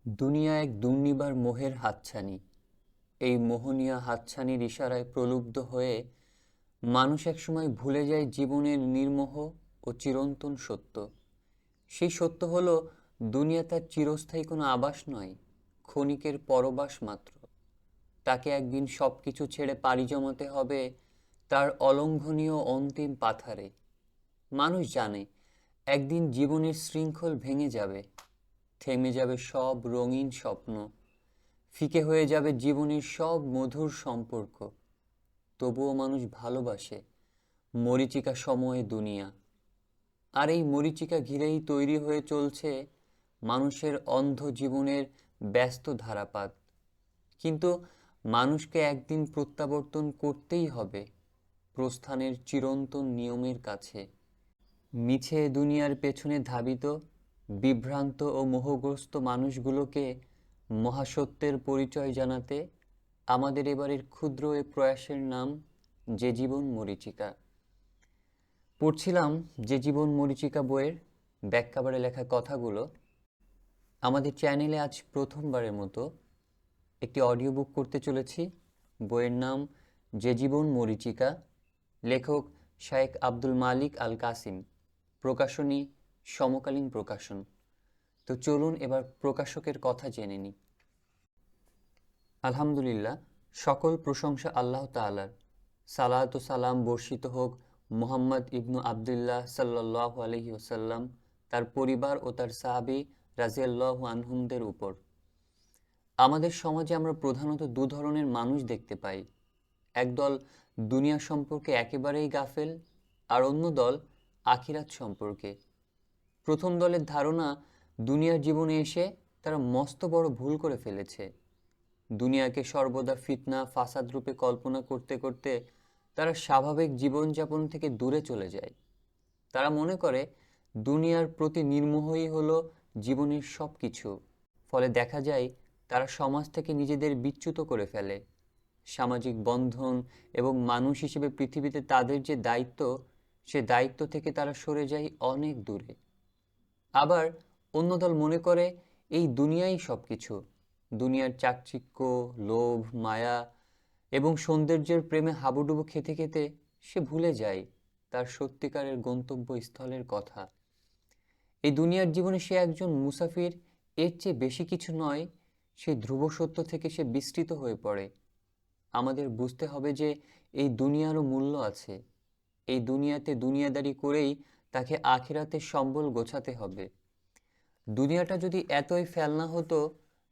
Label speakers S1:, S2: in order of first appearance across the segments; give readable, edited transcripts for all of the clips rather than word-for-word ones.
S1: দুনিয়া এক দুর্নিবার মোহের হাতছানি। এই মোহনীয় হাতছানির ইশারায় প্রলুব্ধ হয়ে মানুষ একসময় ভুলে যায় জীবনের নির্মোহ ও চিরন্তন সত্য। সেই সত্য হলো, দুনিয়া তার চিরস্থায়ী কোনো আবাস নয়, ক্ষণিকের পরবাস মাত্র। তাকে একদিন সব কিছু ছেড়ে পাড়ি জমাতে হবে তার অলঙ্ঘনীয় অন্তিম পাথারে। মানুষ জানে একদিন জীবনের শৃঙ্খল ভেঙে যাবে, থেমে যাবে সব রঙিন স্বপ্ন, ফিকে হয়ে যাবে জীবনের সব মধুর সম্পর্ক। তবুও মানুষ ভালোবাসে মরীচিকা সময়ে দুনিয়া। আর এই মরীচিকা ঘিরেই তৈরি হয়ে চলছে মানুষের অন্ধ জীবনের ব্যস্ত ধারাপাত। কিন্তু মানুষকে একদিন প্রত্যাবর্তন করতেই হবে প্রস্থানের চিরন্তন নিয়মের কাছে। মিছে দুনিয়ার পেছনে ধাবিত বিভ্রান্ত ও মোহগ্রস্ত মানুষগুলোকে মহাসত্যের পরিচয় জানাতে আমাদের এবারের ক্ষুদ্র এ প্রয়াসের নাম যে জীবন মরীচিকা। পড়ছিলাম যে জীবন মরীচিকা বইয়ের ব্যাখ্যাবারে লেখা কথাগুলো। আমাদের চ্যানেলে আজ প্রথমবারের মতো একটি অডিও বুক করতে চলেছি। বইয়ের নাম যে জীবন মরীচিকা, লেখক শায়েখ আব্দুল মালিক আল কাসিম, প্রকাশনী সমকালীন প্রকাশন। তো চলুন এবার প্রকাশকের কথা জেনে নিই। আলহামদুলিল্লাহ, সকল প্রশংসা আল্লাহ তাআলার। সালাত ও সালাম বর্ষিত হোক মুহাম্মদ ইবনু আবদুল্লাহ সাল্লাল্লাহু আলাইহি ওয়াসাল্লাম, তার পরিবার ও তার সাহাবী রাদিয়াল্লাহু আনহুমদের উপর। আমাদের সমাজে আমরা প্রধানত দু ধরনের মানুষ দেখতে পাই। একদল দুনিয়া সম্পর্কে একেবারেই গাফেল, আর অন্য দল আখিরাত সম্পর্কে। প্রথম দলের ধারণা, দুনিয়ার জীবনে এসে তারা মস্ত বড় ভুল করে ফেলেছে। দুনিয়াকে সর্বদা ফিতনা ফাসাদ রূপে কল্পনা করতে করতে তারা স্বাভাবিক জীবনযাপন থেকে দূরে চলে যায়। তারা মনে করে দুনিয়ার প্রতি নির্মোহই হলো জীবনের সব কিছু। ফলে দেখা যায় তারা সমাজ থেকে নিজেদের বিচ্যুত করে ফেলে। সামাজিক বন্ধন এবং মানুষ হিসেবে পৃথিবীতে তাদের যে দায়িত্ব, সে দায়িত্ব থেকে তারা সরে যায় অনেক দূরে। আবার অন্য দল মনে করে এই দুনিয়াই সব কিছু। দুনিয়ার চাকচিক্য, লোভ, মায়া এবং সৌন্দর্যের প্রেমে হাবুডুবু খেতে খেতে সে ভুলে যায় তার সত্যিকারের গন্তব্যস্থলের কথা। এই দুনিয়ার জীবনে সে একজন মুসাফির, এর চেয়ে বেশি কিছু নয়। সেই ধ্রুব সত্য থেকে সে বিস্তৃত হয়ে পড়ে। আমাদের বুঝতে হবে যে এই দুনিয়ারও মূল্য আছে। এই দুনিয়াতে দুনিয়াদারি করেই তাকে আখিরাতে সম্বল গোছাতে হবে। দুনিয়াটা যদি এতই ফেলনা হতো,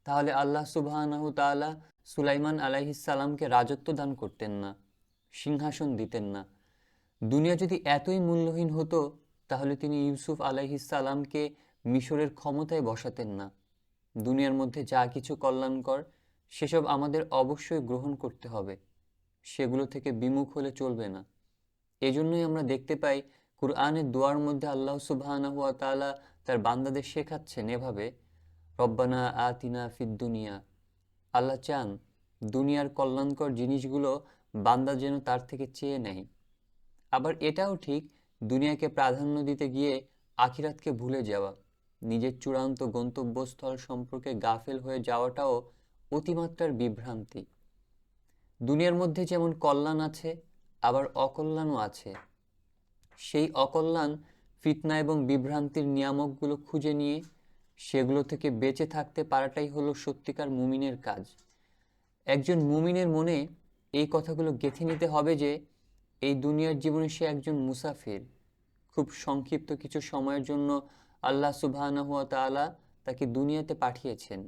S1: তাহলে আল্লাহ সুবহানাহু তাআলা সুলাইমান আলাইহিস সালামকে রাজত্ব দান করতেন না, সিংহাসন দিতেন না। দুনিয়া যদি এতই মূল্যহীন হতো, তাহলে তিনি ইউসুফ আলাইহিস সালামকে মিশরের ক্ষমতায় বসাতেন না। দুনিয়ার মধ্যে যা কিছু কল্যাণকর, সেসব আমাদের অবশ্যই গ্রহণ করতে হবে, সেগুলো থেকে বিমুখ হলে চলবে না। এজন্যই আমরা দেখতে পাই কুরআনের দোয়ার মধ্যে আল্লাহ সুবহানাহু ওয়া তাআলা তার বান্দাদের শেখাচ্ছেন এভাবে, রব্বানা আতিনা ফিদ দুনিয়া। আল্লাহ চান দুনিয়ার কল্যাণকর জিনিসগুলো বান্দা যেন তার থেকে চেয়ে নেয়। আবার এটাও ঠিক, দুনিয়াকে প্রাধান্য দিতে গিয়ে আখিরাতকে ভুলে যাওয়া, নিজের চূড়ান্ত গন্তব্যস্থল সম্পর্কে গাফেল হয়ে যাওয়াটাও অতিমাত্রার বিভ্রান্তি। দুনিয়ার মধ্যে যেমন কল্যাণ আছে, আবার অকল্যাণও আছে। সেই অকল্যাণ, ফিতনা এবং বিভ্রান্তির নিয়ামকগুলো খুঁজে নিয়ে সেগুলো থেকে বেঁচে থাকতে পারাটাই হলো সত্যিকার মুমিনের কাজ। একজন মুমিনের মনে এই কথাগুলো গেঁথে নিতে হবে যে এই দুনিয়ার জীবনে সে একজন মুসাফির। খুব সংক্ষিপ্ত কিছু সময়ের জন্য আল্লাহ সুবহানাহু ওয়া তাআলা তাকে দুনিয়াতে পাঠিয়েছেন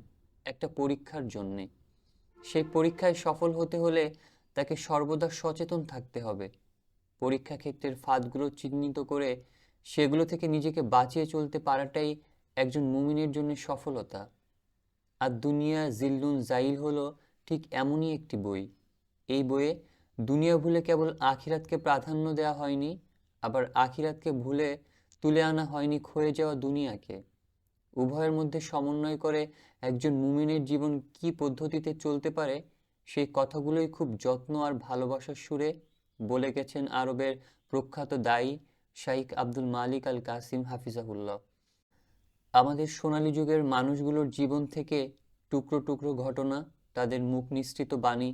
S1: একটা পরীক্ষার জন্যে। সেই পরীক্ষায় সফল হতে হলে তাকে সর্বদা সচেতন থাকতে হবে। পরীক্ষা ক্ষেত্রের ফাঁদগুলো চিহ্নিত করে সেগুলো থেকে নিজেকে বাঁচিয়ে চলতে পারাটাই একজন মুমিনের জন্য সফলতা। আর দুনিয়া জিল্লুন জাইল হলো ঠিক এমনই একটি বই। এই বইয়ে দুনিয়া ভুলে কেবল আখিরাতকে প্রাধান্য দেওয়া হয়নি, আবার আখিরাতকে ভুলে তুলে আনা হয়নি ক্ষয়ে যাওয়া দুনিয়াকে। উভয়ের মধ্যে সমন্বয় করে একজন মুমিনের জীবন কি পদ্ধতিতে চলতে পারে, সেই কথাগুলোই খুব যত্ন আর ভালোবাসার সুরে বলে গেছেন আরবের প্রখ্যাত দায়ী শাইখ আব্দুল মালিক আল কাসিম হাফিজাহুল্লাহ। আমাদের সোনালী যুগের মানুষগুলোর জীবন থেকে টুকরো টুকরো ঘটনা, তাদের মুখ নিঃসৃত বাণী,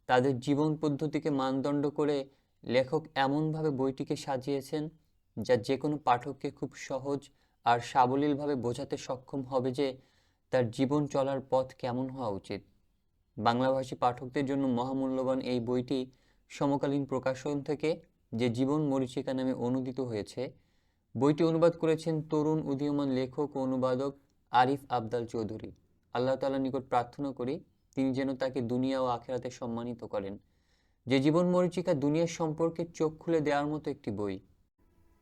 S1: তাদের জীবন পদ্ধতিকে মানদণ্ড করে লেখক এমনভাবে বইটিকে সাজিয়েছেন যা যে কোনো পাঠককে খুব সহজ আর সাবলীলভাবে বোঝাতে সক্ষম হবে যে তার জীবন চলার পথ কেমন হওয়া উচিত। বাংলাভাষী পাঠকদের জন্য মহামূল্যবান এই বইটি সমকালীন প্রকাশন থেকে যে জীবন মরীচিকা নামে অনূদিত হয়েছে। বইটি অনুবাদ করেছেন তরুণ উদীয়মান লেখক ও অনুবাদক আরিফ আবদাল চৌধুরী। আল্লাহ তাআলার নিকট প্রার্থনা করি তিনি যেন তাকে দুনিয়া ও আখিরাতে সম্মানিত করেন। যে জীবন মরীচিকা দুনিয়ার সম্পর্কে চোখ খুলে দেওয়ার মতো একটি বই।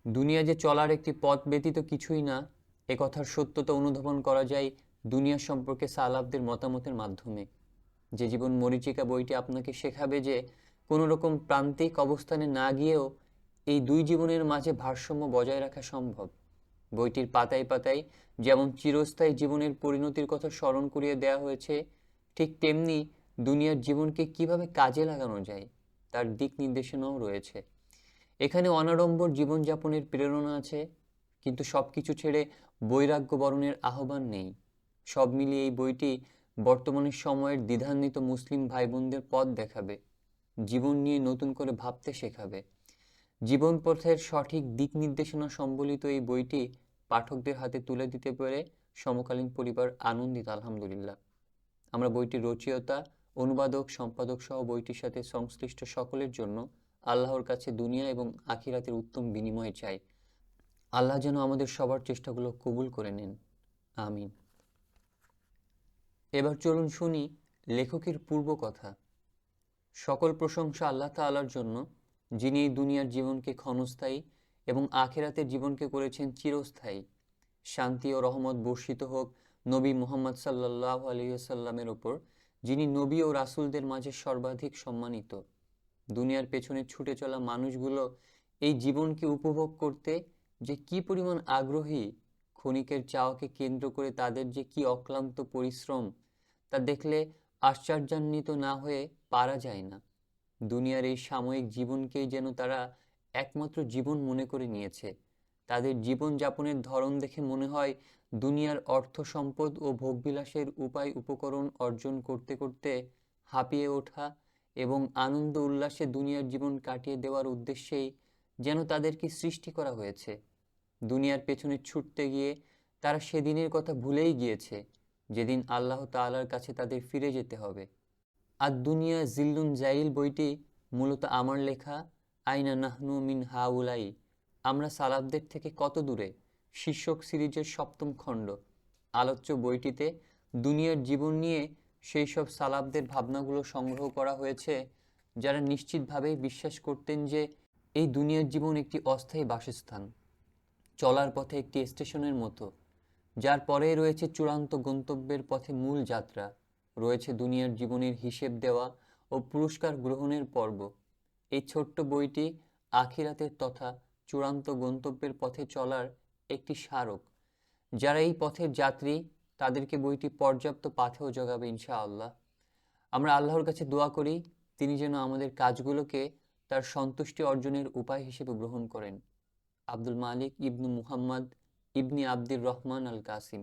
S1: দুনিয়া যে চলার একটি পথ ব্যতীত কিছুই না, এ কথার সত্যতা অনুধাবন করা যায় দুনিয়া সম্পর্কে সালাফদের মতামতের মাধ্যমে। যে জীবন মরীচিকা বইটি আপনাকে শেখাবে যে কোনো রকম প্রান্তিক অবস্থানে না গিয়েও এই দুই জীবনের মাঝে ভারসাম্য বজায় রাখা সম্ভব। বইটির পাতায় পাতায় যেমন চিরস্থায়ী জীবনের পরিণতির কথা স্মরণ করিয়ে দেওয়া হয়েছে, ঠিক তেমনি দুনিয়ার জীবনকে কিভাবে কাজে লাগানো যায় তার দিক নির্দেশনাও রয়েছে। এখানে অনাড়ম্বর জীবনযাপনের প্রেরণা আছে, কিন্তু সবকিছু ছেড়ে বৈরাগ্য বরণের আহ্বান নেই। সব মিলিয়ে এই বইটি বর্তমানের সময়ের দ্বিধান্বিত মুসলিম ভাই বোনদের পথ দেখাবে, জীবন নিয়ে নতুন করে ভাবতে শেখাবে। জীবন পথের সঠিক দিক নির্দেশনা সম্বলিত এই বইটি পাঠকদের হাতে তুলে দিতে পেরে সমকালীন পরিবার আনন্দিত, আলহামদুলিল্লাহ। আমরা বইটির রচয়িতা, অনুবাদক, সম্পাদক সহ বইটির সাথে সংশ্লিষ্ট সকলের জন্য আল্লাহর কাছে দুনিয়া এবং আখিরাতের উত্তম বিনিময় চাই। আল্লাহ যেন আমাদের সবার চেষ্টাগুলো কবুল করে নেন, আমিন। এবার চলুন শুনি লেখকের পূর্ব কথা। সকল প্রশংসা আল্লাহ তাআলার জন্য, যিনি এই দুনিয়ার জীবনকে ক্ষণস্থায়ী এবং আখিরাতের জীবনকে করেছেন চিরস্থায়ী। শান্তি ও রহমত বর্ষিত হোক নবী মুহাম্মদ সাল্লাল্লাহু আলাইহি ওয়াসাল্লামের ওপর, যিনি নবী ও রাসূলদের মাঝে সর্বাধিক সম্মানিত। দুনিয়ার পেছনে ছুটে চলা মানুষগুলো এই জীবনকে উপভোগ করতে যে কি পরিমাণ আগ্রহী, ক্ষণিকের চাওয়াকে কেন্দ্র করে তাদের যে কি অক্লান্ত পরিশ্রম, তা দেখলে আশ্চর্যান্বিত না হয়ে পারা যায় না। দুনিয়ার এই সাময়িক জীবনকেই যেন তারা একমাত্র জীবন মনে করে নিয়েছে। তাদের জীবন যাপনের ধরন দেখে মনে হয় দুনিয়ার অর্থ সম্পদ ও ভোগবিলাসের উপায় উপকরণ অর্জন করতে করতে হাঁপিয়ে ওঠা এবং আনন্দ উল্লাসে দুনিয়ার জীবন কাটিয়ে দেওয়ার উদ্দেশ্যেই যেন তাদেরকে সৃষ্টি করা হয়েছে। দুনিয়ার পেছনে ছুটতে গিয়ে তারা সেদিনের কথা ভুলেই গিয়েছে যেদিন আল্লাহ তাআলার কাছে তাদের ফিরে যেতে হবে। আর দুনিয়া জিল্লুন জাইল বইটি মূলত আমার লেখা আইনা নাহনু মিন হাউলাই, আমরা সালাফদের থেকে কত দূরে, শীর্ষক সিরিজের ৭ম খণ্ড। আলোচ্য বইটিতে দুনিয়ার জীবন নিয়ে সেই সব সালাফদের ভাবনাগুলো সংগ্রহ করা হয়েছে যারা নিশ্চিতভাবেই বিশ্বাস করতেন যে এই দুনিয়ার জীবন একটি অস্থায়ী বাসস্থান, চলার পথে একটি স্টেশনের মতো, যার পরেই রয়েছে চূড়ান্ত গন্তব্যের পথে মূল যাত্রা, রয়েছে দুনিয়ার জীবনের হিসেব দেওয়া ও পুরস্কার গ্রহণের পর্ব। এই ছোট্ট বইটি আখিরাতের তথা চূড়ান্ত গন্তব্যের পথে চলার একটি স্মারক। যারা এই পথের যাত্রী তাদেরকে বইটি পর্যাপ্ত পাথেয় জোগাবে ইনশাআল্লাহ। আমরা আল্লাহর কাছে দোয়া করি তিনি যেন আমাদের কাজগুলোকে তার সন্তুষ্টি অর্জনের উপায় হিসেবে গ্রহণ করেন। আব্দুল মালিক ইবনু মুহাম্মদ ইবনি আব্দুর রহমান আল কাসিম।